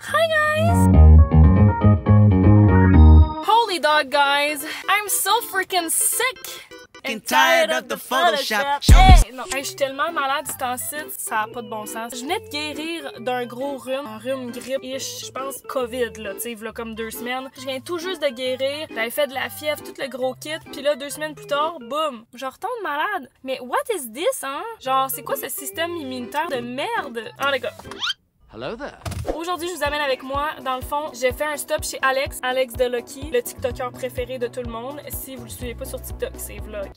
Hi guys! Holy dog guys! I'm so freaking sick! And tired of the Photoshop. Hey, non, hey, je suis tellement malade ce temps-ci, ça a pas de bon sens. Je venais de guérir d'un gros rhume, un rhume grippe-ish, je pense COVID là, tu sais, là comme 2 semaines. Je viens tout juste de guérir, j'avais fait de la fièvre, tout le gros kit, puis là 2 semaines plus tard, boum, je retombe malade. Mais what is this, hein? Genre, c'est quoi ce système immunitaire de merde? Oh les gars. Hello there. Aujourd'hui, je vous amène avec moi. Dans le fond, j'ai fait un stop chez Alex de Lucky, le TikToker préféré de tout le monde. Si vous le suivez pas sur TikTok, c'est vlog.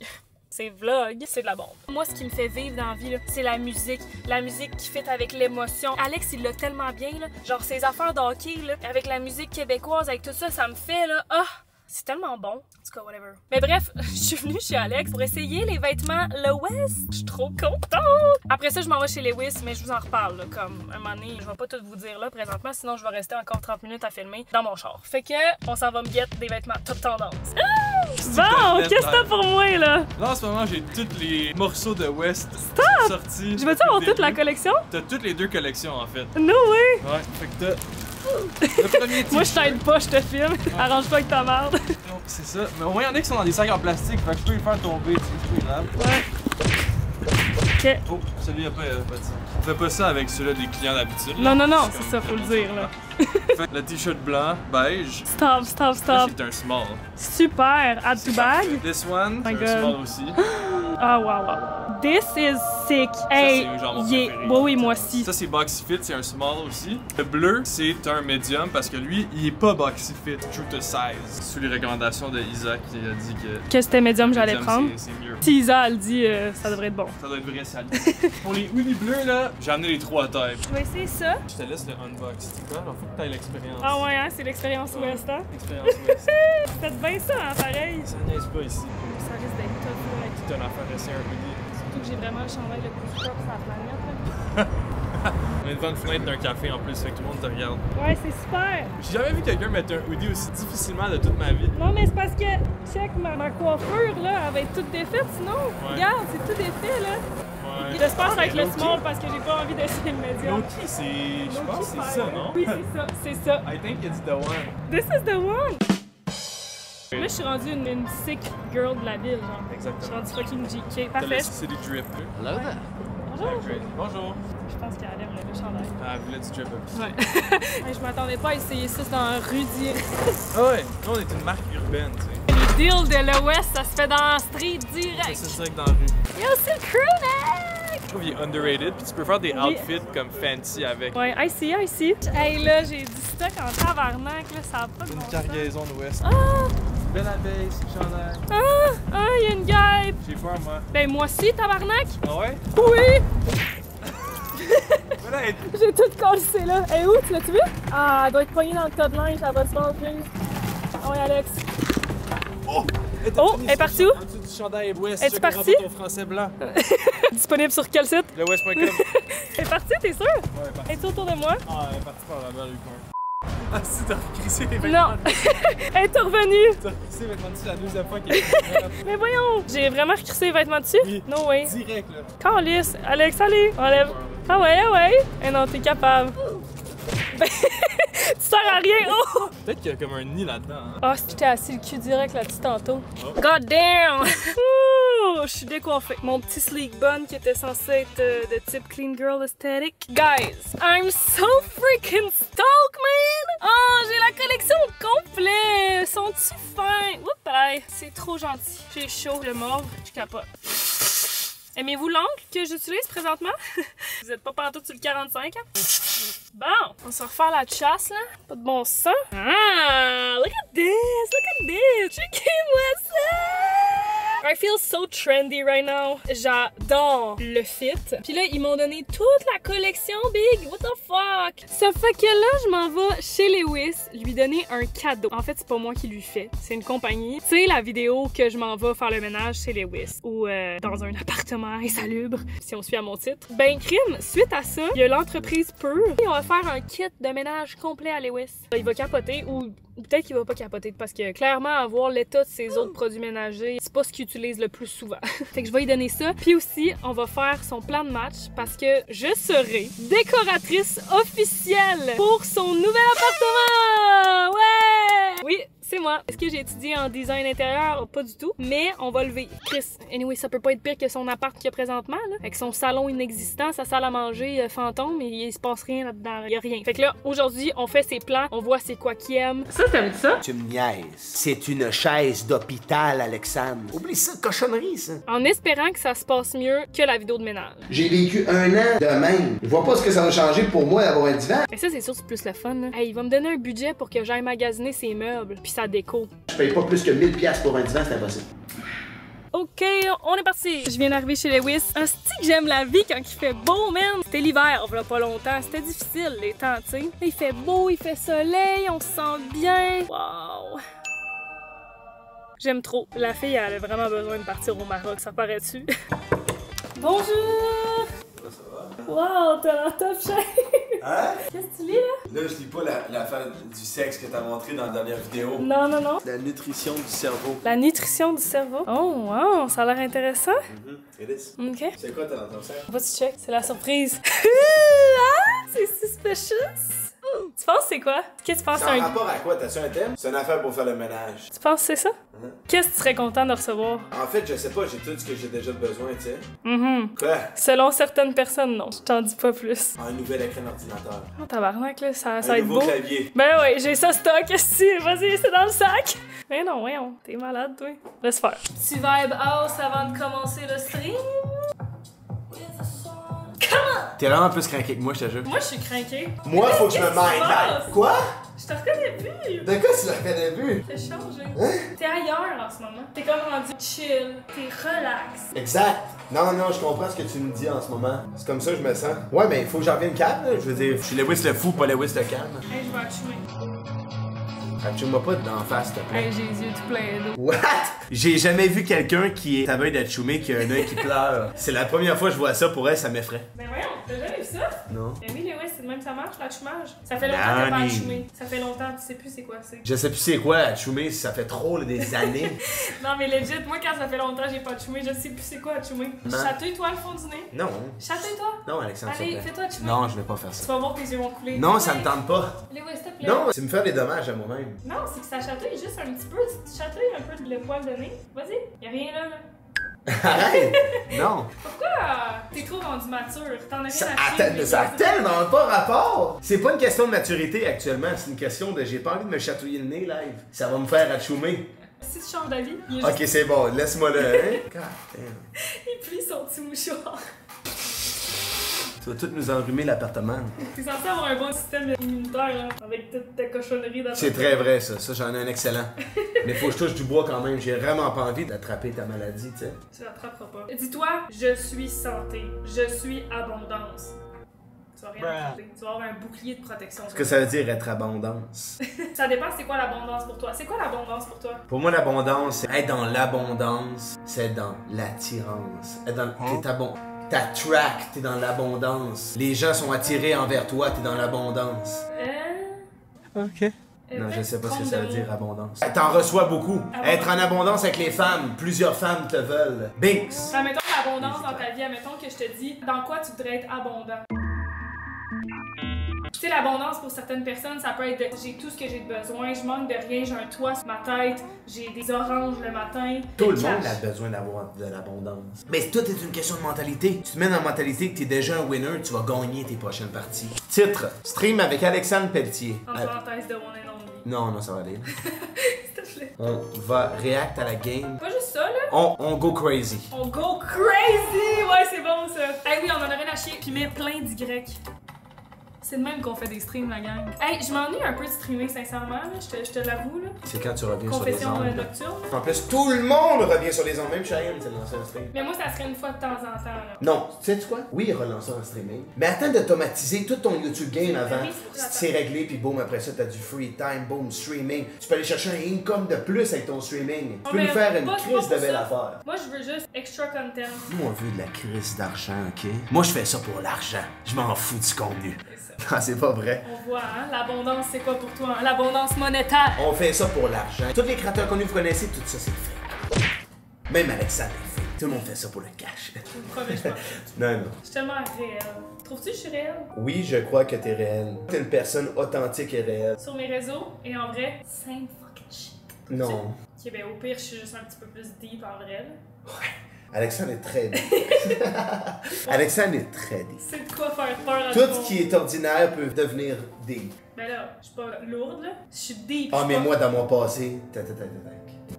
C'est vlog, c'est de la bombe. Moi, ce qui me fait vivre dans la vie, c'est la musique. La musique qui fit avec l'émotion. Alex, il l'a tellement bien, là. Genre, ses affaires de hockey, là, avec la musique québécoise, avec tout ça, ça me fait, là, ah! C'est tellement bon. En tout cas, whatever. Mais bref, je suis venue chez Alex pour essayer les vêtements Lewis. Je suis trop contente! Après ça, je m'en vais chez Lewis, mais je vous en reparle, là, comme un moment donné. Je vais pas tout vous dire là présentement, sinon je vais rester encore 30 minutes à filmer dans mon char. Fait que, on s'en va me guetter des vêtements top tendance. Ah! Bon, qu'est-ce que t'as pour moi, là? Là, en ce moment, j'ai tous les morceaux de West sortis. Je veux-tu avoir toute la collection? T'as toutes les 2 collections, en fait. No way! Ouais, fait que t'as... Le premier Moi, je t'aide pas, je te filme. Ouais. Arrange-toi avec ta merde. C'est ça. Mais au moins, il y en a qui sont dans des sacs en plastique, fait que je peux les faire tomber, tu sais, c'est pas grave. Ouais. Ok. Oh, celui-là, pas de ça. On fait pas ça avec ceux-là des clients d'habitude. Non, non, non, c'est ça, faut le dire, là. Fait le t-shirt blanc, beige. Stop, stop, stop. C'est un small. Super. Add to bag. This one, My c'est God. un small aussi. Ah, wow, wow. This is sick. Hey, c'est genre mon yeah. préféré. Oui, oui, moi aussi. Ça, c'est boxy fit, c'est un small aussi. Le bleu, c'est un medium parce que lui, il est pas boxy fit, true to size. Sous les recommandations de Isaac, qui a dit que c'était médium, j'allais medium, prendre. c'est mieux. Si Isa, elle dit, ça devrait être bon. Ça doit être vrai, ça. Pour les hoodies bleus, là, j'ai amené les 3 tailles. Je vais essayer ça. Je te laisse le unbox. C'est quoi? Il faut que tu aies l'expérience. Ah ouais, hein, c'est l'expérience West, hein? L'expérience West. Faites bien ça, hein, pareil. Ça niaise pas ici. Ça risque d'être top, ouais. C'est une affaire d'essayer un hoodie. Surtout que j'ai vraiment le chandail le plus propre sur la planète, là. On est devant une fenêtre d'un café en plus, fait que tout le monde te regarde. Ouais, c'est super. J'ai jamais vu quelqu'un mettre un hoodie aussi difficilement de toute ma vie. Non, mais c'est parce que, check, ma coiffure, là, elle va être toute défaite sinon. Ouais. Regarde, c'est tout défait, là. Ouais. J'espère que ça va être le low-key- small parce que j'ai pas envie d'essayer le médium. Low-key, c'est... Je pense que c'est ça, non? Oui, c'est ça, c'est ça. I think it's the one. This is the one! Là, je suis rendue une sick girl de la ville, genre. Exactement. Je suis rendue fucking GK. T'as Parfait. le c'est du drip. Hello there. Bonjour. Bonjour. Je pense qu'elle aime le chandail. Ah, elle voulait du drip. Ouais. Hey, je m'attendais pas à essayer ça dans la rue direct. Ah ouais, nous on est une marque urbaine, tu sais. Le deal de l'Ouest, ça se fait dans la street direct. C'est direct dans la rue. Yo, c'est le crewneck! Je trouve qu'il est underrated, puis tu peux faire des outfits comme fancy avec. Ouais, I see, I see. Hey, là, j'ai du stock en tabarnak, là, ça a pas de bon Une sens. cargaison de West. Ah! Belle abeille, c'est chandail. Ah! Ah, il y a une guêpe! J'ai peur, moi. Ben, moi aussi, tabarnak! Ah ouais? Oui! Voilà, elle... J'ai tout cassé là. Elle est où? Tu l'as-tu vu? Ah, elle doit être poignée dans le tas de linge, elle va se faire plus. Ah oui, Alex. Oh! Oh, elle est partie où? En dessous du chandail West. Es-tu je comprends partie? pas ton français blanc. Disponible sur quel site? Le West.com. Elle est partie, t'es sûr? Ouais, elle est partie. Es-tu autour de moi? Ah, elle est partie par là-bas, du coin. Ah, si, t'as recrissé les vêtements. Non! Elle est revenue! T'as recrissé les vêtements dessus la 2e fois qu'elle est Mais voyons! J'ai vraiment recrissé les vêtements dessus? Oui. No way! direct, là. Calice! Alex, allez! Enlève! Ah ouais, ah ouais! Eh non, t'es capable! Ben, tu sers à rien! Oh! Peut-être qu'il y a comme un nid là-dedans. Hein? Ah, si j'étais assis le cul direct là-dessus tantôt. Oh. God damn! Ouh, je suis décoiffée. Mon petit sleek bun qui était censé être de type clean girl aesthetic. Guys, I'm so freaking stoked, man! Oh, j'ai la collection au complet! Sont-tu fins? Oups, c'est trop gentil. J'ai chaud, le mauve, je capote. Aimez-vous l'angle que j'utilise présentement? Vous êtes pas pantoute sur le 45, hein? Bon, on va se refaire la chasse, là. Pas de bon sang. Ah, look at this, look at this. Checkez-moi ça! I feel so trendy right now. J'adore le fit. Puis là, ils m'ont donné toute la collection, Big. What the fuck? Ça fait que là, je m'en vais chez Lewis lui donner un cadeau. En fait, c'est pas moi qui lui fais. C'est une compagnie. Tu sais, la vidéo que je m'en vais faire le ménage chez Lewis ou dans un appartement insalubre, si on suit à mon titre. Ben, crime, suite à ça, il y a l'entreprise Pure et on va faire un kit de ménage complet à Lewis. Il va capoter ou peut-être qu'il va pas capoter parce que clairement, avoir l'état de ses autres produits ménagers, c'est pas ce qu'il utilise le plus souvent. Fait que je vais lui donner ça. Puis aussi, on va faire son plan de match parce que je serai décoratrice officielle pour son nouvel appartement! Ouais! Oui, c'est moi. Est-ce que j'ai étudié en design intérieur? Pas du tout. Mais on va le vivre. Chris, anyway, ça peut pas être pire que son appart qu'il y a présentement, là. Avec son salon inexistant, sa salle à manger fantôme, et il se passe rien là-dedans. Il y a rien. Fait que là, aujourd'hui, on fait ses plans, on voit c'est quoi qu'il aime. Ça, t'aimes ça? Tu me niaises. C'est une chaise d'hôpital, Alexandre. Oublie ça, cochonnerie, ça. En espérant que ça se passe mieux que la vidéo de ménage. J'ai vécu 1 an de même. Je vois pas ce que ça va changer pour moi d'avoir un divan. Mais ça, c'est sûr, c'est plus le fun, là. Hey, il va me donner un budget pour que j'aille magasiner ses meubles, puis sa déco. Je paye pas plus que 1000$ pour un divan, c'est impossible. OK, on est parti! Je viens d'arriver chez Lewis. Hostie que j'aime la vie quand il fait beau, man! C'était l'hiver, on pas longtemps. C'était difficile, les temps, tu sais. Il fait beau, il fait soleil, on se sent bien. Wow! J'aime trop. La fille, elle a vraiment besoin de partir au Maroc, ça paraît-tu? Bonjour! Ça va? Wow, t'as l'air top shape! Hein? Qu'est-ce que tu lis, là? Là, je lis pas l'affaire du sexe que t'as montré dans la dernière vidéo. Non, non, non. La nutrition du cerveau. La nutrition du cerveau. Oh, wow, ça a l'air intéressant. It is. OK. C'est quoi t'as dans ton cerveau? Va tu check, c'est la surprise. Ah, c'est suspicious. Tu penses c'est quoi? Qu'est-ce que tu penses C'est c'est en un... rapport à quoi? T'as-tu un thème? C'est une affaire pour faire le ménage. Tu penses que c'est ça? Qu'est-ce que tu serais content de recevoir? En fait, je sais pas, j'ai tout ce que j'ai déjà besoin, tu sais. Quoi? Selon certaines personnes, non. Je t'en dis pas plus. Un nouvel écran d'ordinateur. Oh, tabarnak, là, ça va Un être nouveau beau. clavier. Ben ouais, j'ai ça stock, si. Vas-y, c'est dans le sac. Mais non, voyons, t'es malade, toi. Laisse faire. Petit vibe house avant de commencer le stream. T'es vraiment plus craqué que moi, je te jure. Moi, je suis craquée. Moi, faut que je me Qu'est-ce qui se mind. passe? Quoi? Je te reconnais plus. De quoi tu l'as reconnais vu? T'as changé. T'es ailleurs en ce moment. T'es comme rendu chill, t'es relax. Exact. Non, non, je comprends ce que tu me dis en ce moment. C'est comme ça que je me sens. Ouais, mais il faut que j'en revienne calme, là. Je veux dire, je suis Lewis le fou, pas Lewis le calme. Hey, je vais achemer. Achoume-moi pas d'en face, s'il te plaît. Hey, j'ai les yeux tout pleins d'eau. What? J'ai jamais vu quelqu'un qui est à veille d'être choumé qui a un œil qui pleure. C'est la première fois que je vois ça, pour elle, ça m'effraie. Ben voyons, t'as jamais vu ça? Non. Ben oui, Lewis, c'est de même que ça marche, l'achumage. Ça fait longtemps que t'as pas Nani. achumé. Ça fait longtemps, tu sais plus c'est quoi c'est. Je sais plus c'est quoi, achoumer, ça fait trop là, des années. Non, mais legit, moi, quand ça fait longtemps que j'ai pas achumé, je sais plus c'est quoi achumé. Non. Chatouille-toi le fond du nez. Non. Chatouille-toi. Non, Alexandre, s'il te Allez, plaît. fais-toi achumer. Non, je vais pas faire Tu ça. vas voir que tes yeux vont couler. Non, ça Ouais. me tente pas. Lewis, s'il te plaît. Non, c'est me faire des dommages à moi-même. Non, c'est que ça chatouille juste un petit peu. Tu chatouilles un peu le poil de nez. Vas-y, y'a rien là. Arrête! Non! Pourquoi t'es trop rendu mature? T'en as Ça, rien à chier, mais ça a ça- tellement pas rapport! C'est pas une question de maturité actuellement, c'est une question de j'ai pas envie de me chatouiller le nez live. Ça va me faire achoumer. Si tu changes d'avis, il est Ok, c'est bon, laisse-moi là, hein? God damn. Il plie son petit mouchoir. Tu vas tout nous enrhumer l'appartement. T'es censé avoir un bon système immunitaire, là, avec toute ta cochonnerie dans C'est très vrai, ça. Ça, j'en ai un excellent. Mais faut que je touche du bois quand même. J'ai vraiment pas envie d'attraper ta maladie, tu sais. Tu l'attraperas pas. Dis-toi, je suis santé. Je suis abondance. Tu vas rien attraper. Tu vas avoir un bouclier de protection. Ce que ça veut dire être abondance. Ça dépend c'est quoi l'abondance pour toi. C'est quoi l'abondance pour toi? Pour moi, l'abondance, c'est être dans l'abondance, c'est être dans l'attirance. Être dans... T'es t'attractes, t'es dans l'abondance. Les gens sont attirés envers toi, t'es dans l'abondance. Ok. Non, je sais pas ce que ça veut dire, abondance. T'en reçois beaucoup. Être en abondance avec les femmes, plusieurs femmes te veulent. Binks! Admettons l'abondance dans ta vie, admettons que je te dis dans quoi tu voudrais être abondant. Tu sais, l'abondance pour certaines personnes, ça peut être de, j'ai tout ce que j'ai de besoin, je manque de rien, j'ai un toit sur ma tête, j'ai des oranges le matin. Tout le cash. monde a besoin d'avoir de l'abondance. Mais tout est une question de mentalité. Tu te mets dans la mentalité que t'es déjà un winner, tu vas gagner tes prochaines parties. Titre, stream avec Alexandre Pelletier. En parenthèse de One and Only. Non, non, ça va aller. S'il te plaît. On va react à la game. Pas juste ça, là. On go crazy. On go crazy! Ouais, c'est bon, ça. Hey, oui, on en a rien à chier. Puis met plein d'Y. C'est de même qu'on fait des streams, la gang. Hey, je m'ennuie un peu de streamer, sincèrement, là. Je te l'avoue, là. C'est quand tu reviens Confession sur les ondes. nocturne. En plus, tout le monde revient sur les ondes. Même Cheyenne, c'est lancé un stream. Mais moi, ça serait une fois de temps en temps, là. Non, tu sais quoi? Oui, relancer un streaming. Mais attends d'automatiser tout ton YouTube game avant. Oui, c'est pour C'est réglé, puis boum, après ça, t'as du free time, boom, streaming. Tu peux aller chercher un income de plus avec ton streaming. Tu peux mais nous faire une pas crise pour de belle ça. affaire. Moi, je veux juste extra content. Nous, on veut de la crise d'argent, ok? Moi, je fais ça pour l'argent. Je m'en fous du contenu. C'est ça. Ah, c'est pas vrai. On voit, hein, l'abondance, c'est quoi pour toi? Hein? L'abondance monétaire. On fait ça pour l'argent. Tous les créateurs connus, vous connaissez, tout ça, c'est fait. Même Alexandre est fait. Tout le monde fait ça pour le cash. Je me promets, je pense. Non, non. Je suis tellement réelle. Trouves-tu que je suis réelle? Oui, je crois que t'es réel. T'es une personne authentique et réelle. Sur mes réseaux et en vrai, same fucking shit. Non. Ok, ben au pire, je suis juste un petit peu plus deep en vrai. Là. Ouais. Alexandre est très deep. Alexandre est très deep. C'est de quoi faire peur à Tout ce qui est ordinaire peut devenir deep. Ben là, je suis pas lourde, là. Je suis deep. Ah, je suis mais pas- moi, dans mon passé,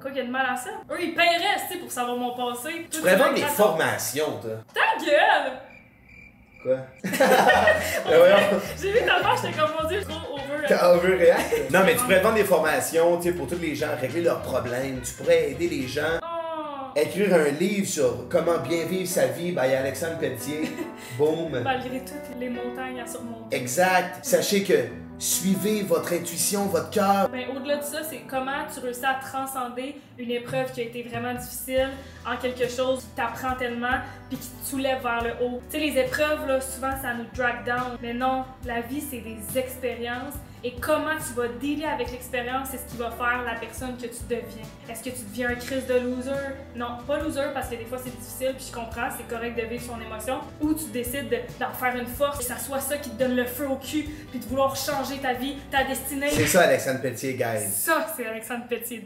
Quoi qu'il y a de mal à ça? Eux, ils paieraient, tu sais, pour savoir mon passé. tu pourrais vendre des formations, toi. Ta gueule! Quoi? Ben voyons. J'ai vu ta face, j'étais comme, mon dieu, trop over. T'as overreact? Non, mais tu pourrais vendre des formations, tu sais, pour tous les gens, régler leurs problèmes. Tu pourrais aider les gens. Oh! Écrire un livre sur comment bien vivre sa vie by Alexandre Pelletier. Boom. Malgré toutes les montagnes à surmonter. Exact. Sachez que suivez votre intuition, votre cœur. Ben, au-delà de ça, c'est comment tu réussis à transcender une épreuve qui a été vraiment difficile en quelque chose qui t'apprend tellement puis qui te soulève vers le haut. Tu sais, les épreuves, là, souvent, ça nous drag down. Mais non, la vie, c'est des expériences. Et comment tu vas dealer avec l'expérience, c'est ce qui va faire la personne que tu deviens. Est-ce que tu deviens un Chris de loser? Non, pas loser parce que des fois c'est difficile, puis je comprends, c'est correct de vivre son émotion. Ou tu décides d'en faire une force, que ça soit ça qui te donne le feu au cul, puis de vouloir changer ta vie, ta destinée. C'est ça, Alexandre Pelletier, guys. Ça, c'est Alexandre Pelletier.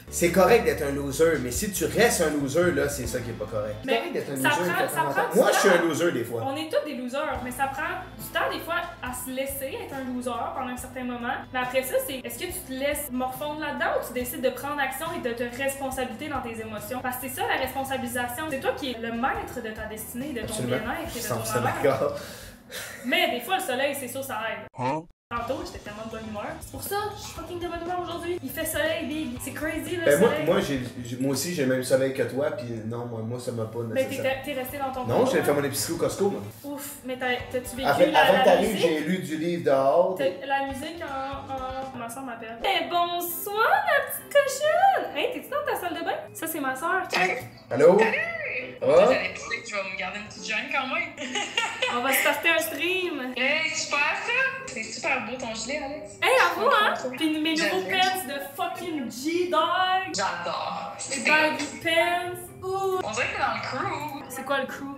C'est correct d'être un loser, mais si tu restes un loser, là, c'est ça qui est pas correct. C'est Mais correct d'être un ça loser. prend- ça prend du Moi, je suis un temps. loser des fois. On est tous des losers, mais ça prend du temps des fois à se laisser être un loser pendant un certain moment. Mais après ça, c'est est-ce que tu te laisses morfondre là-dedans ou tu décides de prendre action et de te responsabiliser dans tes émotions? Parce que c'est ça la responsabilisation. C'est toi qui es le maître de ta destinée, de ton Absolument. bien-être et de 100% ton malheur. d'accord. Mais des fois, le soleil, c'est sûr, ça aide. Tantôt, j'étais tellement de bonne humeur. C'est pour ça, je suis fucking de bonne humeur aujourd'hui. Il fait soleil, big. C'est crazy, le Ben, soleil. moi aussi, j'ai le même soleil que toi, puis non, moi, ça m'a pas Mais nécessaire. t'es resté dans ton Non, coin, j'ai fait hein? mon épicerie au Costco, moi. Ouf, mais t'as-tu vécu Avant la que t'arrives, musique? j'ai lu du livre dehors. La musique en... Ma soeur m'appelle. Eh, bonsoir, ma petite cochonne! Hey, t'es-tu dans ta salle de bain? Ça, c'est ma soeur. Allô? Ah? J'allais penser que tu vas me garder une petite gêne quand même. On va starter un stream. Hey, super ça! C'est super beau ton gilet, Alex. Hey, à vous, hein? Puis mes nouveaux J'aime. pants de fucking G-Dog. J'adore. Les baggy pants. Ouh. On dirait que t'es dans le crew. C'est quoi le crew?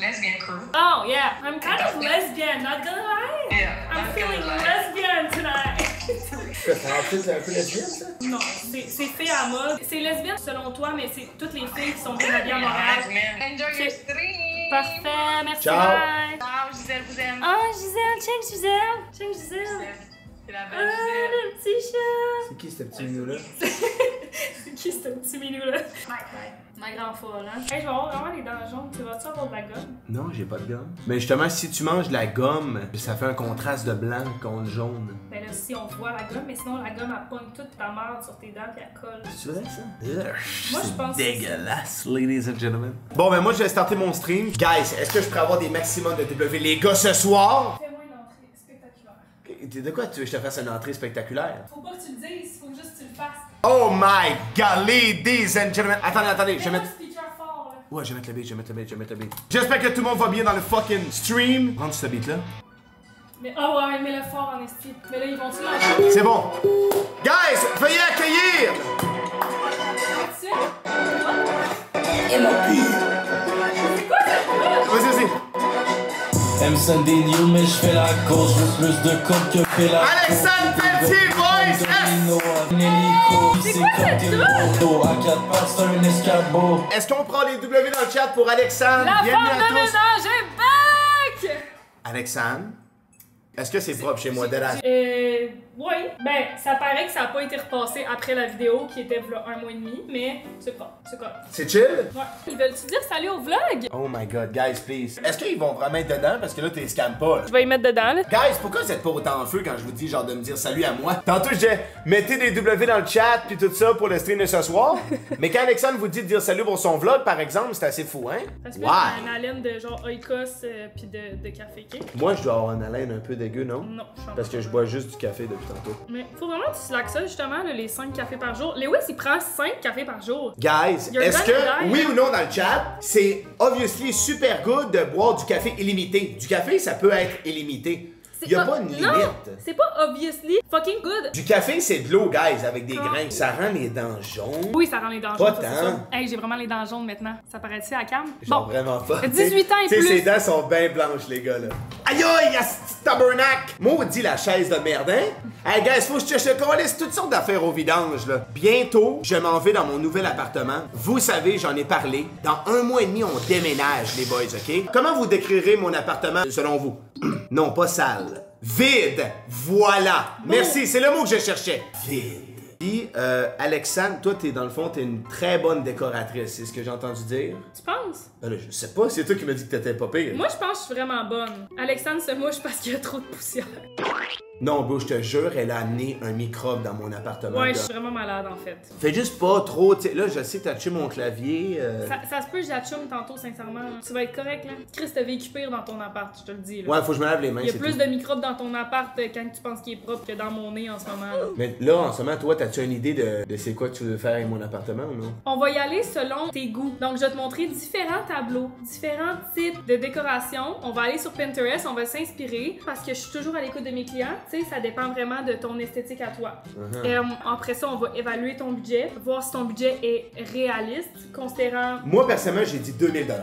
Lesbian crew. Oh, yeah. I'm kind of lesbian, not gonna lie. Yeah, I'm not feeling gonna lie. lesbian tonight. C'est un peu lesbienne, ça? Non, c'est fait à mode. C'est lesbienne selon toi, mais c'est toutes les filles qui sont bien habillées à Montréal. Enjoy your stream. Parfait, merci. Ciao. Bye. Ciao, Gisèle, vous aime. Ah, Gisèle, check Gisèle. Check Gisèle. C'est la Ah, belle Gisèle. le petit chat. C'est qui ce petit minou-là? C'est qui ce petit minou-là? Ma grande folle, hein? Hey, je vais avoir vraiment les dents jaunes. Tu vas-tu avoir de la gomme? Non, j'ai pas de gomme. Mais justement, si tu manges de la gomme, ça fait un contraste de blanc contre jaune. Ben là, si on voit la gomme, mais sinon la gomme, elle pogne toute ta merde sur tes dents puis elle colle. C'est vrai, ça? Moi, je pense que c'est dégueulasse, ladies and gentlemen. Bon, ben moi, je vais starter mon stream. Guys, est-ce que je pourrais avoir des maximums de W, les gars, ce soir? Fais-moi une entrée spectaculaire. De quoi tu veux que je te fasse une entrée spectaculaire? Faut pas que tu le dises, faut juste que tu le fasses. Oh my god, ladies and gentlemen. Attendez, je vais Mets-moi mettre... le speaker fort, là. Ouais, je vais mettre le beat. J'espère que tout le monde va bien dans le fucking stream. Rentre ce beat là. Mais oh ouais, mets-le fort en esti. Mais là, ils vont-tu l'entendre? C'est bon. Guys, veuillez accueillir. Tu Vas-y. M. Sunday New, mais je fais la cause, je veux plus de com que fait la Alexandre Pelletier, boys, yes! C'est comme tes motos, à 4 pattes, c'est un escabeau. Est-ce qu'on prend les W dans le chat pour Alexandre? La Bienvenue femme à de tous. ménage est back! Alexandre, est-ce que c'est propre chez moi, Deadass? Oui. Ben, ça paraît que ça a pas été repassé après la vidéo qui était v'là 1 mois et demi, mais c'est pas. C'est quoi? C'est chill? Ouais. Ils veulent-tu dire salut au vlog? Oh my god, guys, please. Est-ce qu'ils vont vraiment être dedans? Parce que là, t'es scam pas, là. Je vais y mettre dedans, là. Guys, pourquoi vous êtes pas autant en feu quand je vous dis genre de me dire salut à moi? Tantôt je disais mettez des W dans le chat puis tout ça pour le stream de ce soir. Mais quand Alexandre vous dit de dire salut pour son vlog par exemple, c'est assez fou, hein? Ça se fait Ouais. une haleine de genre oikos pis de café cake. Moi je dois avoir une haleine un peu dégueu, non? Non, je suis en Parce que je bois juste du café depuis tantôt. Mais faut vraiment que tu slack ça justement, là, les 5 cafés par jour. Lewis, il prend 5 cafés par jour. Guys, You're est-ce gonna que, die, oui hein? ou non dans le chat, c'est obviously super good de boire du café illimité. Du café, ça peut être illimité. Y a pas une limite. Non, c'est pas obviously fucking good. Du café, c'est de l'eau, guys, avec des grains. Ça rend les dents jaunes. Oui, ça rend les dents Pas jaunes, ça, c'est tant. sûr. Hey, j'ai vraiment les dents jaunes maintenant. Ça paraît-tu à Cam? Genre vraiment pas. 18 ans et Tu sais, plus. ses dents sont bien blanches, les gars, là. Aïe aïe, y'a ce tabernacle! Maudit la chaise de merde, hein? Hey, guys, faut que je te calisse toutes sortes d'affaires au vidange, là. Bientôt, je m'en vais dans mon nouvel appartement. Vous savez, j'en ai parlé. Dans 1 mois et demi, on déménage, les boys, OK? Comment vous décrirez mon appartement, selon vous? Non, pas sale. Vide! Voilà! Merci, c'est le mot que je cherchais. Vide. Puis, Alexandre, toi, dans le fond, t'es une très bonne décoratrice, c'est ce que j'ai entendu dire. Tu penses? Ben là, je sais pas, c'est toi qui m'as dit que t'étais pas pire. Moi, je pense que je suis vraiment bonne. Alexandre se mouche parce qu'il y a trop de poussière. Non, bro, je te jure, elle a amené un microbe dans mon appartement. Ouais, gars. je suis vraiment malade en fait. Fais juste pas trop, tu sais, là, je sais que t'as tué mon clavier. Ça se peut que j'achoume tantôt, sincèrement. Tu vas être correct, là. Chris, t'as vécu pire dans ton appart, je te le dis, là. Ouais, faut que je me lave les mains, Il y a c'est plus tout. de microbes dans ton appart quand tu penses qu'il est propre que dans mon nez en ce moment, là. Mais là, en ce moment, toi, t'as-tu une idée de c'est quoi que tu veux faire avec mon appartement ou non? On va y aller selon tes goûts. Donc, je vais te montrer différents tableaux, différents types de décoration. On va aller sur Pinterest, on va s'inspirer parce que je suis toujours à l'écoute de mes clients. Tu sais, ça dépend vraiment de ton esthétique à toi. Après ça, on va évaluer ton budget, voir si ton budget est réaliste, considérant... Moi, personnellement, j'ai dit 2000 $.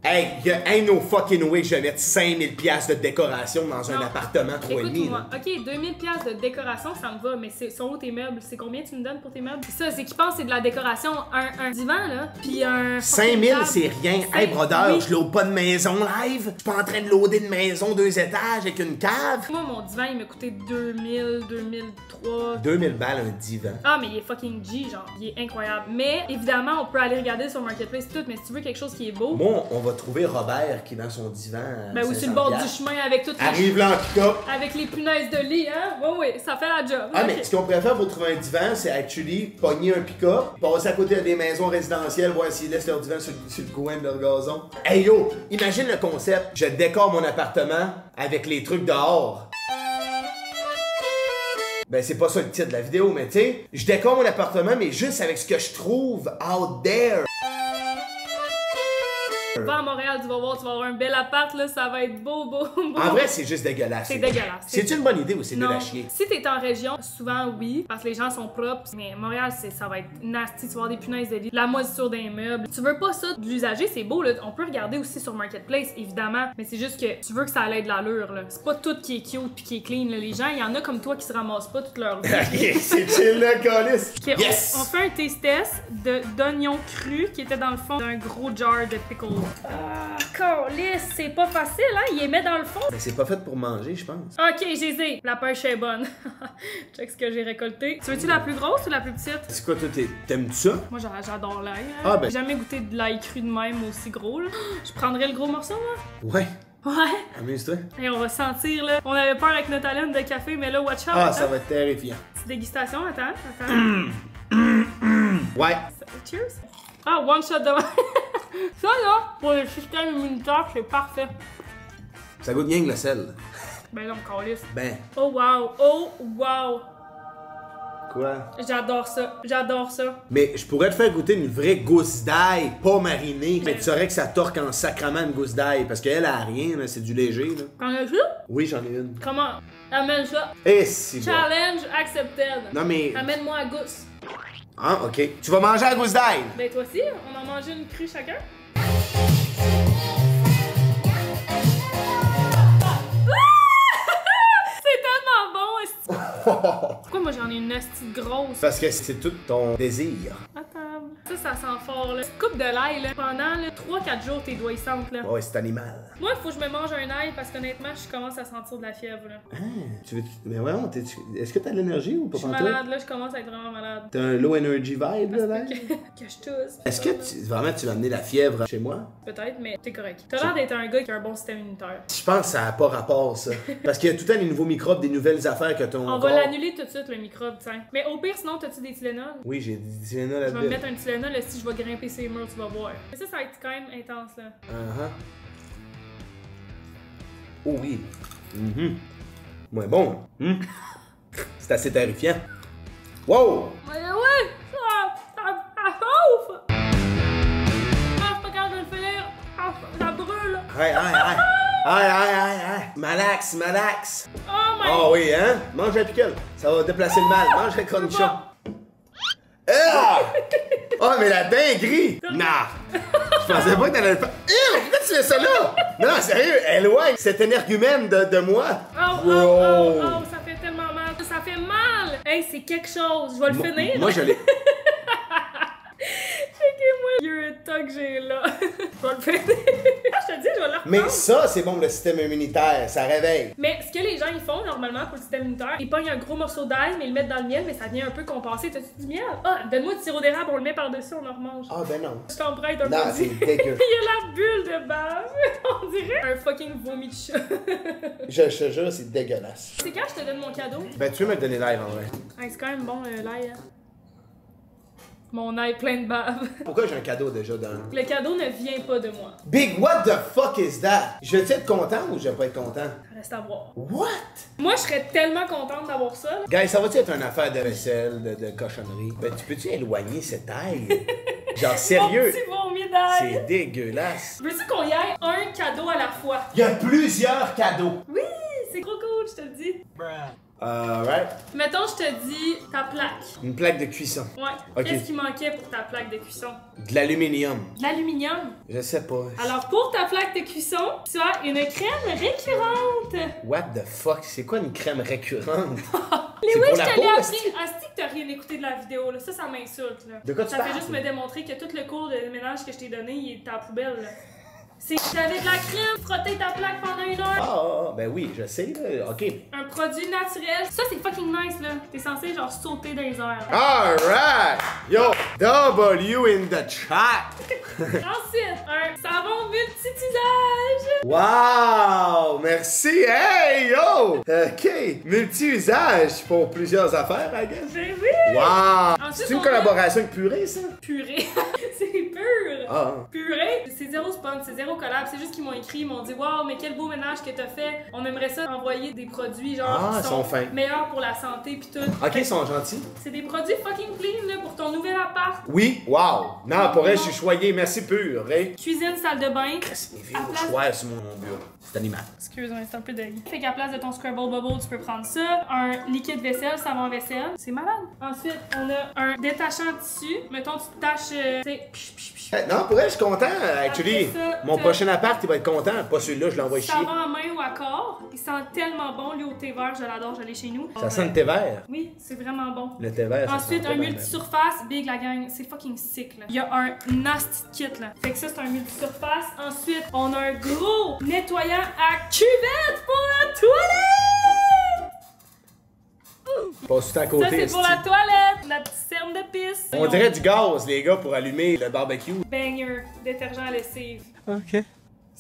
Hey, y'a ain't no fucking way que je mette 5000 $ de décoration dans un Non. appartement 3,5. Écoute-moi, ok, 2000 $ de décoration, ça me va, mais sont où tes meubles? C'est combien tu me donnes pour tes meubles? C'est ça, c'est qu'ils pensent que c'est de la décoration. Un divan, là, puis un... 5000, c'est rien. Hey, brother, oui. je load pas de maison live. Je suis pas en train de loader une maison 2 étages avec une cave. Moi, mon divan, il m'a coûté 2000, 2003... 2000 $ un divan. Ah, mais il est fucking G, genre. Il est incroyable. Mais, évidemment, on peut aller regarder sur Marketplace et tout, mais si tu veux quelque chose qui est beau... Moi, on va trouver Robert qui est dans son divan. À Ben oui, sur le 500 bord $. du chemin avec toutes les... Arrive là en pick-up. Avec les punaises de lit, hein? Oui, oui, ça fait la job. Ah, Ok. mais ce qu'on pourrait faire pour trouver un divan, c'est actually pogner un pick-up, passer à côté des maisons résidentielles, voir s'ils laissent leur divan sur le coin de leur gazon. Hey yo, imagine le concept. Je décore mon appartement avec les trucs dehors. Ben, c'est pas ça le titre de la vidéo, mais tu sais, je décore mon appartement, mais juste avec ce que je trouve out there. Va à Montréal, tu vas voir, tu vas avoir un bel appart, là, ça va être beau, beau, beau. En vrai, c'est juste dégueulasse. C'est dégueulasse. C'est une bonne idée ou c'est de Non. la chier? Si t'es en région, souvent oui, parce que les gens sont propres. Mais Montréal, ça va être nasty. Tu vas avoir des punaises de lit, la moisissure d'un meuble. Tu veux pas ça de l'usager, c'est beau, là. On peut regarder aussi sur Marketplace, évidemment. Mais c'est juste que tu veux que ça ait de l'allure, là. C'est pas tout qui est cute pis qui est clean, là. Les gens, il y en a comme toi qui se ramassent pas toute leur vie. C'est chill, là, Calis. Ok, Yes! on fait un taste test d'oignons crus qui était dans le fond d'un gros jar de pickles. Ah, câlisse, c'est pas facile, hein? Il les met dans le fond. Mais c'est pas fait pour manger, je pense. Ok, j'ai zé. La pêche est bonne. Check ce que j'ai récolté. Tu veux-tu la plus grosse ou la plus petite? C'est quoi, toi, t'aimes ça? Moi, j'adore l'ail. Hein. Ah, ben- J'ai jamais goûté de l'ail cru de même aussi gros, là. Je prendrais le gros morceau, là. Ouais. Ouais. Amuse-toi. Et on va sentir, là. On avait peur avec notre haleine de café, mais là, watch out. Ah, hein. ça va être terrifiant. Petite dégustation, attends. Ouais. Cheers. Ah, one shot de ça, là, pour le système immunitaire, c'est parfait. Ça goûte bien que le sel. Ben non, câlisse. Ben, Oh wow, oh wow. quoi? J'adore ça, j'adore ça. Mais je pourrais te faire goûter une vraie gousse d'ail, pas marinée. Mais tu saurais que ça torque en sacrament une gousse d'ail. Parce qu'elle a rien, là, c'est du léger, là. T'en as ça? Oui, j'en ai une. Comment? Amène ça. Eh, si bon. Challenge accepted. Non, mais. Amène-moi à gousse. Ah, ok. Tu vas manger la gousse d'ail. Ben toi aussi, on en mange une crue chacun. C'est tellement bon, esti. Pourquoi moi j'en ai une esti grosse? Parce que c'est tout ton désir. À table. Ça sent fort, là. Coupe de l'ail, là. Pendant 3-4 jours, tes doigts ils sentent, là. Ouais, c'est animal. Moi, il faut que je me mange un ail parce qu'honnêtement, je commence à sentir de la fièvre, là. Ah, tu veux. Mais ouais, est-ce que t'as de l'énergie ou pas Je suis pantoute? malade, là. Je commence à être vraiment malade. T'as un low energy vibe, là, là? Que je tousse. Est-ce que vraiment tu vas amener la fièvre chez moi? Peut-être, mais t'es correct. T'as l'air d'être un gars qui a un bon système immunitaire. Je pense que ça n'a pas rapport, ça. Parce qu'il y a tout le temps des nouveaux microbes, des nouvelles affaires que ton On corps... va l'annuler tout de suite, le microbe, tiens. Mais au pire, sinon, t'as-tu des Tylenol? Oui, j'ai dit Tylenol Je vais me là-dedans. mettre un Tylenol, là, si je vais grimper ces murs, tu vas voir. Mais ça va être quand même intense, là. Oh oui. Moins bon. C'est assez terrifiant. Wow! Ouais, ouais! Ça chauffe! Ah, je suis pas capable de le finir! Ah, ça brûle! Aïe, aïe, aïe! Aïe, aïe, aïe, aïe! Malax, malax. Oh my Oh oui, hein? Mange la pickle. Ça va déplacer le mal. Mange le cornichon. Ah! Oh, mais la dinguerie! Nah! Je pensais pas que t'allais le faire. Pourquoi tu fais ça là? Non, sérieux, éloigne cet énergumène de moi. Oh, ça fait tellement mal. Ça fait mal! Hey, c'est quelque chose. Je vais le finir. Moi, je l'ai. Checkez-moi le que j'ai là. Je vais le finir. Je te dis, je vais le reprendre. Mais ça, c'est bon pour le système immunitaire. Ça réveille. Mais ce que les gens ils font normalement pour le système immunitaire, ils pognent un gros morceau d'ail, mais ils le mettent dans le miel, mais ça vient un peu compenser. T'as-tu du miel? Ah, donne-moi du sirop d'érable, on le met par-dessus, on le remange. Ah, ben non. Je t'en prête un peu. Non, c'est dégueu. Il y a la bulle de bave. On dirait un fucking vomi de chat. Je te jure, c'est dégueulasse. C'est quand je te donne mon cadeau? Ben, tu veux me le donner live en vrai. Hey, c'est quand même bon l'ail. Hein? Mon ail plein de bave. Pourquoi j'ai un cadeau déjà dans. Le cadeau ne vient pas de moi. Big, what the fuck is that? Je vais être content ou je vais pas être content? Reste à voir. What? Moi, je serais tellement contente d'avoir ça. Là. Guys, ça va-tu être une affaire de vaisselle, de cochonnerie? Ben, tu peux-tu éloigner cette ail? Genre, sérieux? Mon petit vomi d'ail. C'est dégueulasse. Veux-tu qu'on y aille un cadeau à la fois? Il y a plusieurs cadeaux. Oui, c'est trop cool, je te le dis. Alright. Mettons, je te dis ta plaque. Une plaque de cuisson. Ouais. Ok. Qu'est-ce qui manquait pour ta plaque de cuisson? De l'aluminium. De l'aluminium. Je sais pas. Alors, pour ta plaque de cuisson, tu as une crème récurrente. What the fuck? C'est quoi une crème récurrente? Les C'est oui, pour je la te peau, l'ai appris. esti? Asti que t'as rien écouté de la vidéo, là. Ça m'insulte, là. De quoi tu Ça parles? fait juste me démontrer que tout le cours de ménage que je t'ai donné, il est à la poubelle, là. C'est que t'avais de la crème, frotter ta plaque pendant 1 heure. Ben oui, je sais, là. OK. Un produit naturel. Ça, c'est fucking nice, là. T'es censé, genre, sauter dans les airs. Alright! Yo, W in the chat! Ensuite, un savon multi-usage. Wow! Merci! Hey, yo! OK. Multi-usage pour plusieurs affaires, I guess. Ben oui! Wow! Ensuite, C'est une on collaboration avec Purée, ça? Purée. C'est pur. Ah. Purée, c'est zéro sponsor, c'est zéro collab. C'est juste qu'ils m'ont écrit, ils m'ont dit waouh, mais quel beau ménage que t'as fait. On aimerait ça envoyer des produits genre Ah, qui ils sont fins. meilleurs pour la santé pis tout. OK, ils sont gentils. C'est des produits fucking clean là pour ton nouvel appart. Oui, wow! Non, pour elle, je suis choyé. Merci, Purée. Cuisine, salle de bain. C'est mes vieux À place- choix sur mon bureau. C'est animal. Excuse-moi, c'est un peu de Fait qu'à place de ton Scrabble Bubble, tu peux prendre ça. Un liquide vaisselle, savon vaisselle. C'est malade. Ensuite, on a un détachant tissu. Mettons, tu te tâches, tu sais, psh, psh, psh. Non, pour elle, je suis content. Actually, Après ça, mon t'as- prochain appart, il va être content. Pas celui-là, je l'envoie chier. Savon à main ou à corps. Il sent tellement bon, lui, au thé vert. Je l'adore, je l'ai chez nous. Ça sent le thé vert. Oui, c'est vraiment bon. Le thé vert, ça Ensuite, sent un pas mal. multi-surface, big la gang, c'est fucking sick là. Il y a un nasty kit là. Fait que ça, c'est un multi-surface. Ensuite, on a un gros nettoyant à cuvette pour la toilette! Passe tout à Ça, côté. c'est pour esti. la toilette, la petite cerne de pisse. On dirait du gaz, les gars, pour allumer le barbecue. Banger, détergent à lessive. OK.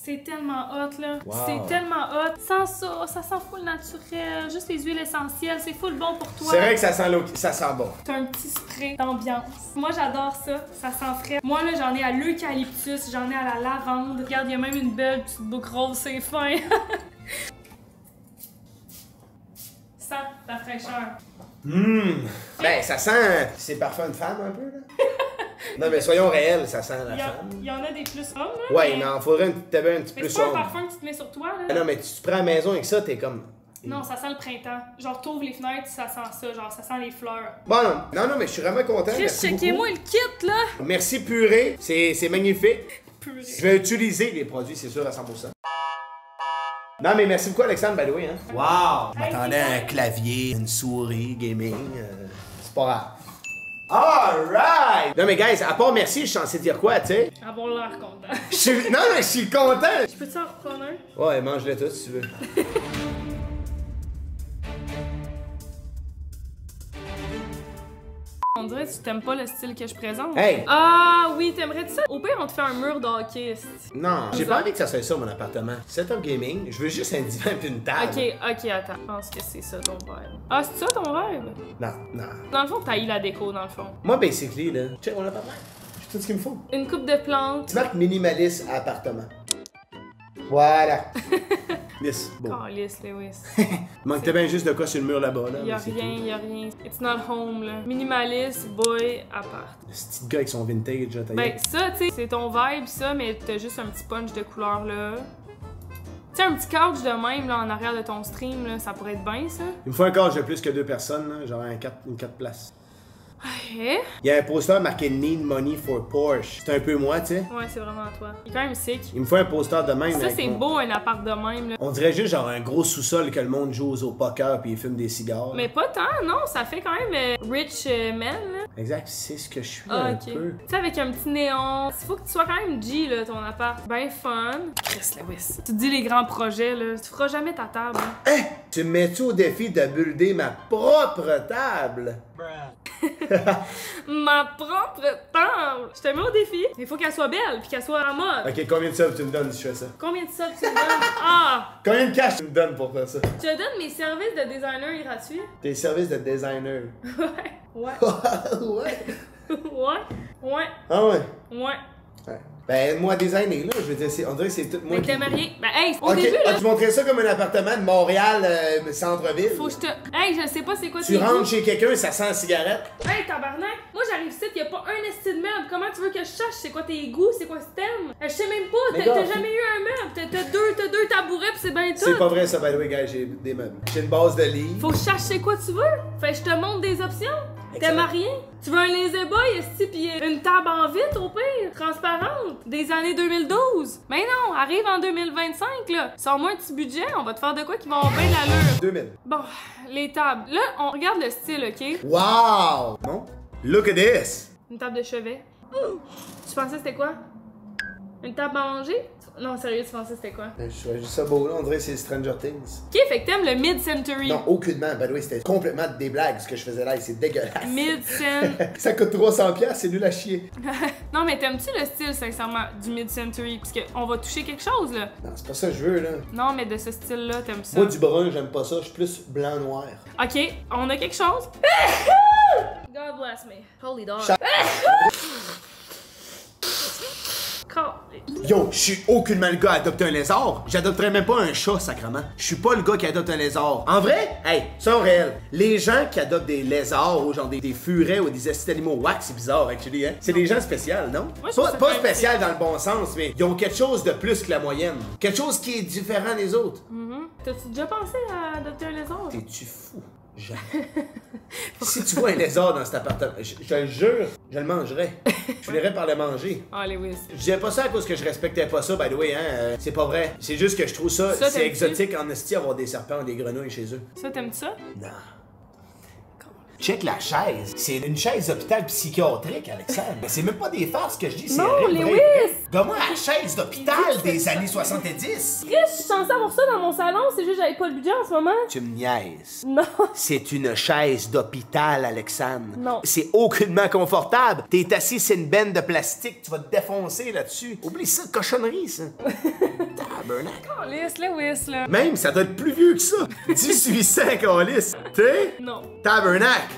C'est tellement hot là. Wow. C'est tellement hot. Sans ça sent full naturel. Juste les huiles essentielles, c'est full bon pour toi. C'est vrai que ça sent bon. T'as un petit spray d'ambiance. Moi, j'adore ça. Ça sent frais. Moi, là, j'en ai à l'eucalyptus, j'en ai à la lavande. Regarde, il y a même une belle petite boucle rose, c'est fin. Sent la fraîcheur. Ben, ça sent. C'est parfum de femme un peu, là. Non, mais soyons réels, ça sent la femme. Il y en a des plus hommes, là. Ouais, mais il faudrait t'avais un petit Mais plus c'est pas un sombre. parfum que tu te mets sur toi, là. Ah non, mais tu te prends à la maison avec ça, t'es comme. Non, ça sent le printemps. Genre, t'ouvres les fenêtres, ça sent ça. Genre, ça sent les fleurs. Bon, non, mais je suis vraiment content. Chris, Merci checkez-moi beaucoup. le kit, là. Merci, Purée. C'est magnifique. Purée. Je vais utiliser les produits, c'est sûr, à 100%. Non, mais merci beaucoup, Alexandre, by the way, hein. Wow! Je m'attendais à un clavier, une souris, gaming. C'est pas grave. Alright! Non, mais guys, à part merci, je suis censé dire quoi, tu sais? Avoir l'air content. Non, mais je suis content! Je peux-tu en reprendre un? Ouais, mange-le tout si tu veux. On dirait que tu t'aimes pas le style que je présente. Hey! Ah oui, t'aimerais-tu ça? Au pire, on te fait un mur d'hockey. Non, j'ai pas envie que ça soit ça, mon appartement. Setup gaming, je veux juste un divan et une table. Ok, attends. Je pense que c'est ça ton rêve. Ah, c'est ça ton rêve? Non. Dans le fond, t'as eu la déco, dans le fond. Moi, basically, là, check mon appartement. J'ai tout ce qu'il me faut. Une coupe de plantes. Tu marques minimaliste à appartement. Voilà. Yes, bon. Calice, Lewis. Manque-toi bien juste de quoi sur le mur là-bas, là. Y'a mais c'est rien, tout. y'a rien. It's not home, là. Minimaliste, boy, appart. Ce petit gars avec son vintage, là, t'as Ben, ça, tu sais, c'est ton vibe, ça, mais t'as juste un petit punch de couleur, là. Tu Tu sais, un petit couch de même, là, en arrière de ton stream, là, ça pourrait être bien, ça. Il me faut un couch de plus que 2 personnes, là, genre une 4 places. Eh? Il y a un poster marqué Need Money for Porsche. C'est un peu moi, tu sais. Ouais, c'est vraiment toi. Il est quand même sick. Il me faut un poster de même. Ça, avec c'est mon- beau, un appart de même, là. On dirait juste genre un gros sous-sol que le monde joue au poker puis il fume des cigares. Mais pas tant, non, ça fait quand même rich man, là. Exact, c'est ce que je suis Ah, un ok. peu. Tu sais, avec un petit néon. Il faut que tu sois quand même G, là, ton appart. Ben fun. Chris Lewis. Tu te dis les grands projets, là. Tu feras jamais ta table. Hein. Hein? Tu me mets-tu au défi de builder ma propre table? Ma propre table. Je te mets au défi. Il faut qu'elle soit belle puis qu'elle soit en mode. Ok, combien de subs tu me donnes si je fais ça? Combien de subs tu me donnes? Ah! Combien de cash tu me donnes pour faire ça? Je te donne mes services de designer gratuits. Tes services de designer. Ouais. Ouais. Ouais. Ouais. Ah ouais? Ouais. Ouais. Ben, moi, designer, là, je veux dire, on dirait que c'est tout moi Mais qui... t'es marié. Ben, hey, au Ok, début, là. tu montrais ça comme un appartement de Montréal, centre-ville. Faut que je te. Hey, je sais pas c'est quoi Tu tes rentres goûts. chez quelqu'un, ça sent la cigarette. Hey, tabarnak! Moi, j'arrive ici, y'a pas un esti de meuble. Comment tu veux que je sache c'est quoi tes goûts, c'est quoi ce thème? Je sais même pas, Mais t'as gars, jamais eu un meuble. T'as deux tabourets pis c'est bien C'est tout. pas vrai, ça, by the way, gars, j'ai des meubles. J'ai une base de lit. Faut que je sache c'est quoi tu veux. Fait que je te montre des options. T'es Excellent. marié? Tu veux un lazy boy, esti, pis une table en vitre au pire, transparente, des années 2012. Mais non, arrive en 2025, là. Sors-moi un petit budget, on va te faire de quoi qui va avoir bien de l'allure. 2000. Bon, les tables. Là, on regarde le style, ok? Wow! Bon, look at this! Une table de chevet. Tu pensais c'était quoi? Une table à manger? Non, sérieux, tu pensais c'était quoi? Je trouvais juste ça beau, là, on dirait que c'est Stranger Things. Ok, fait que t'aimes le mid-century. Non, aucunement, by the way, c'était complètement des blagues ce que je faisais là, et c'est dégueulasse. Mid-cent. Ça coûte 300$, c'est nul à chier. Non, mais t'aimes-tu le style, sincèrement, du mid-century? Parce qu'on va toucher quelque chose, là. Non, c'est pas ça que je veux, là. Non, mais de ce style-là, t'aimes ça. Moi, du brun, j'aime pas ça, je suis plus blanc-noir. Ok, on a quelque chose. God bless me. Holy dog. Yo, je suis aucunement le gars à adopter un lézard. J'adopterais même pas un chat, sacrément. Je suis pas le gars qui adopte un lézard. En vrai, hey, ça en réel. Les gens qui adoptent des lézards ou genre des furets ou des estis d'animaux wack, c'est bizarre, actually, hein. C'est des gens spéciaux, non? Moi, je trouve ça Pas quand même spécial dans le bon sens, mais ils ont quelque chose de plus que la moyenne. Quelque chose qui est différent des autres. T'as-tu déjà pensé à adopter un lézard? T'es-tu fou? Jamais. Si tu vois un lézard dans cet appartement, je te le jure, je le mangerais. Je finirais par le manger. Ah, Lewis. Je disais pas ça à cause que je respectais pas ça, by the way, hein. C'est pas vrai. C'est juste que je trouve ça, Ça, c'est t'aimes-tu? exotique en esti avoir des serpents ou des grenouilles chez eux. Ça, t'aimes ça? Non. Check la chaise. C'est une chaise d'hôpital psychiatrique, Alexandre. Mais c'est même pas des farces que je dis, c'est Non, vrai, Lewis! vrai. Donne-moi la chaise d'hôpital des années 70. Chris, je suis censée avoir ça dans mon salon, c'est juste que j'avais pas le budget en ce moment. Tu me niaises. Non. C'est une chaise d'hôpital, Alexandre. Non. C'est aucunement confortable. T'es assis sur une benne de plastique, tu vas te défoncer là-dessus. Oublie ça, cochonnerie, ça. Tabernacle. Calice, Lewis, là. Même, ça doit être plus vieux que ça. 1800, calice. T'sais? Non. Tabernacle.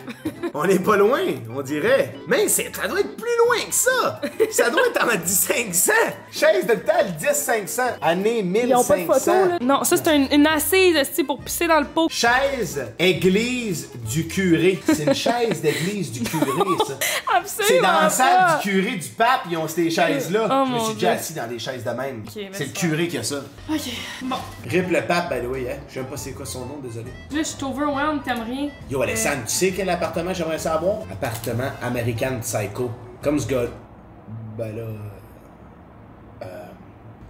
On est pas loin, on dirait. Mais ça doit être plus loin que ça. Ça doit être en 1500. Chaise d'hôpital, 10500. Année 1500. Ils ont pas de photo, là. Non, ça, c'est une assise, esti, pour pisser dans le pot. Chaise église du curé. C'est une chaise d'église du curé, ça. Absolument. C'est dans la salle pas. du curé du pape, ils ont ces chaises-là. Oh, Je me mon suis déjà Dieu. assis dans des chaises de même. mais C'est le c'est curé qui a ça. Ok, bon. Rip le pape, by the way, hein. Je sais même pas c'est quoi son nom, désolé. Là, je suis overwhelmed, t'aimes rien. Yo, Alexandre, tu sais quel appartement j'aimerais savoir? Appartement American Psycho. Comme ce gars. Ben là.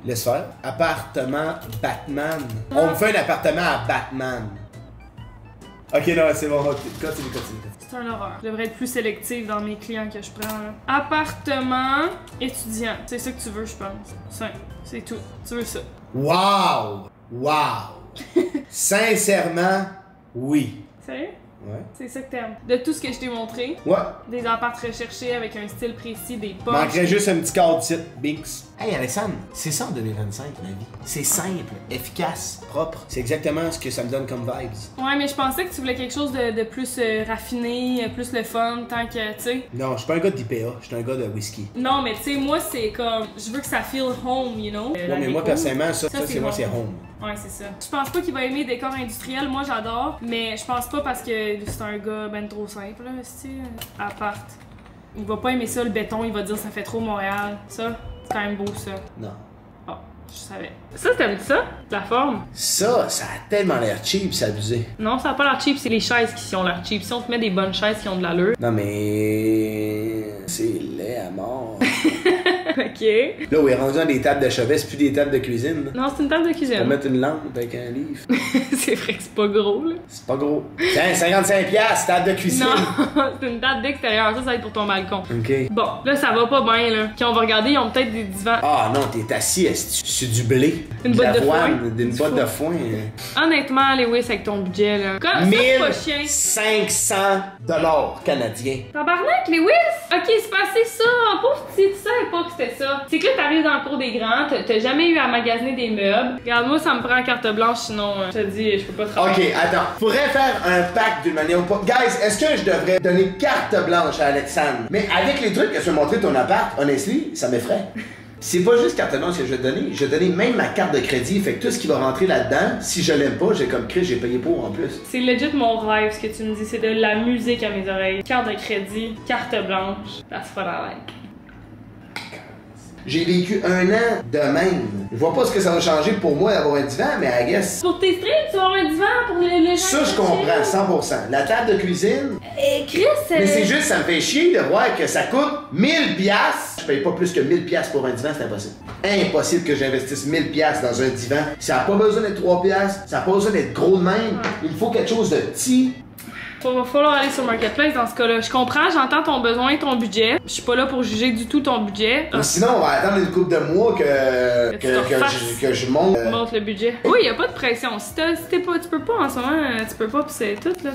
Laisse faire. Appartement Batman. On me fait un appartement à Batman. Ok, non, c'est bon. Continue. C'est un horreur. Je devrais être plus sélective dans mes clients que je prends. Là. Appartement étudiant. C'est ça que tu veux, je pense. Simple. C'est tout. Tu veux ça. Wow! Sincèrement, oui. Sérieux? Ouais. C'est ça que t'aimes. De tout ce que je t'ai montré, Ouais. des apparts recherchés avec un style précis, des poches. Manquerait juste un petit cadre site, Binks. Hey Alexandre, c'est ça en 2025, ma vie. C'est simple, efficace, propre. C'est exactement ce que ça me donne comme vibes. Ouais, mais je pensais que tu voulais quelque chose de plus raffiné, plus le fun, tant que, tu sais. Non, je suis pas un gars d'IPA, je suis un gars de whisky. Non, mais tu sais, moi, c'est comme. Je veux que ça feel home, you know. Ouais, mais moi, personnellement, ça c'est moi, c'est home. Ouais, c'est ça. Je pense pas qu'il va aimer les décors industriels, moi j'adore, mais je pense pas parce que c'est un gars ben trop simple, là, c'est appart. Il va pas aimer ça, le béton, il va dire ça fait trop Montréal. Ça, c'est quand même beau, ça. Non. Ah. Je savais. Ça, t'aimes-tu ça? La forme? Ça a tellement l'air cheap, c'est abusé. Non, ça a pas l'air cheap, c'est les chaises qui ont l'air cheap. Si on te met des bonnes chaises qui ont de l'allure. Non, mais. C'est laid à mort. Ok. Là où il est rendu dans des tables de chevet, c'est plus des tables de cuisine. Non, c'est une table de cuisine. Pour mettre une lampe avec un livre. C'est vrai que c'est pas gros, là. C'est pas gros. Tiens, 55$, table de cuisine. Non, c'est une table d'extérieur. Ça va être pour ton balcon. Ok. Bon, là, ça va pas bien, là. Quand on va regarder, ils ont peut-être des divans. Ah non, t'es assis, c'est du blé. Une botte de foin. D'une botte de foin. Honnêtement, Lewis, avec ton budget, là. Comme ça, c'est pas chien. 1500$ canadiens. Tabarnak, Lewis! Ok, c'est passé ça. Pauvre petit, tu savais pas que c'était ça. C'est que là, t'arrives dans le cours des grands, t'as jamais eu à magasiner des meubles. Regarde, moi, ça me prend carte blanche, sinon, je te dis, je peux pas travailler. Ok, attends. Pourrais faire un pack d'une manière ou pas. Guys, est-ce que je devrais donner carte blanche à Alexandre? Mais avec les trucs que tu veux montrer ton appart, honestly, ça m'effraie. C'est pas juste carte blanche que je vais te donner. Je vais donner même ma carte de crédit. Fait que tout ce qui va rentrer là-dedans, si je l'aime pas, j'ai comme Chris, j'ai payé pour en plus. C'est legit mon rêve, ce que tu me dis. C'est de la musique à mes oreilles. Carte de crédit, carte blanche. That's what I like. J'ai vécu 1 an de même. Je vois pas ce que ça va changer pour moi d'avoir un divan, mais I guess. Pour tes streams, tu vas avoir un divan pour les gens. Ça, je comprends 100%. La table de cuisine. Chris, Mais c'est juste, ça me fait chier de voir que ça coûte 1000$. Je paye pas plus que 1000$ pour un divan, c'est impossible. Impossible que j'investisse 1000$ dans un divan. Ça a pas besoin d'être 3$, ça a pas besoin d'être gros de même. Il me faut quelque chose de petit. Va falloir aller sur Marketplace dans ce cas-là. Je comprends, j'entends ton besoin et ton budget. Je suis pas là pour juger du tout ton budget. Ou sinon, on va attendre une couple de mois que je monte. Monte le budget. Oui, y a pas de pression. Si tu peux pas en ce moment, tu peux pas pis c'est tout là.